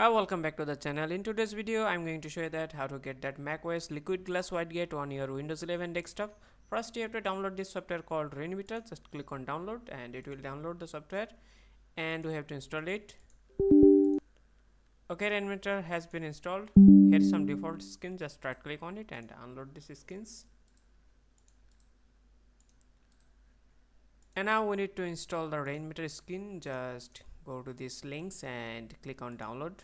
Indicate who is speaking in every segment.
Speaker 1: Welcome back to the channel. In today's video I'm going to show you that how to get that macOS Liquid Glass Widget on your Windows 11 desktop. First you have to download this software called Rainmeter. Just click on download and it will download the software and we have to install it. Okay, Rainmeter has been installed. Here's some default skins. Just right click on it and download these skins. And now we need to install the Rainmeter skin. Just go to these links and click on download.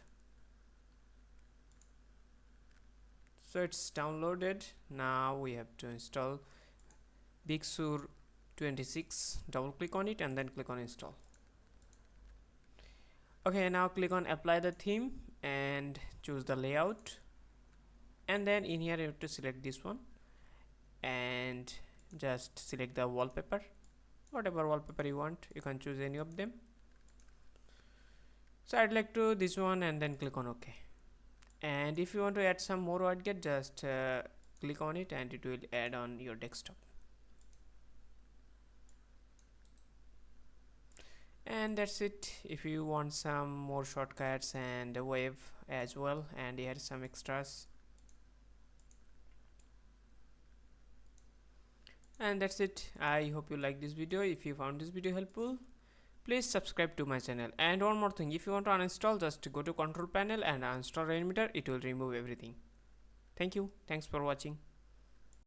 Speaker 1: So it's downloaded. Now we have to install Big Sur 26. Double click on it and then click on install. Okay, now click on apply the theme and choose the layout, and then in here you have to select this one and just select the wallpaper. Whatever wallpaper you want, you can choose any of them. So I'd like to this one and then click on OK. And if you want to add some more widget, just click on it and it will add on your desktop. And that's it. If you want some more shortcuts and a wave as well, and here some extras. And that's it. I hope you like this video. If you found this video helpful, please subscribe to my channel. And one more thing, if you want to uninstall, just go to control panel and uninstall Rainmeter. It will remove everything. Thank you. Thanks for watching.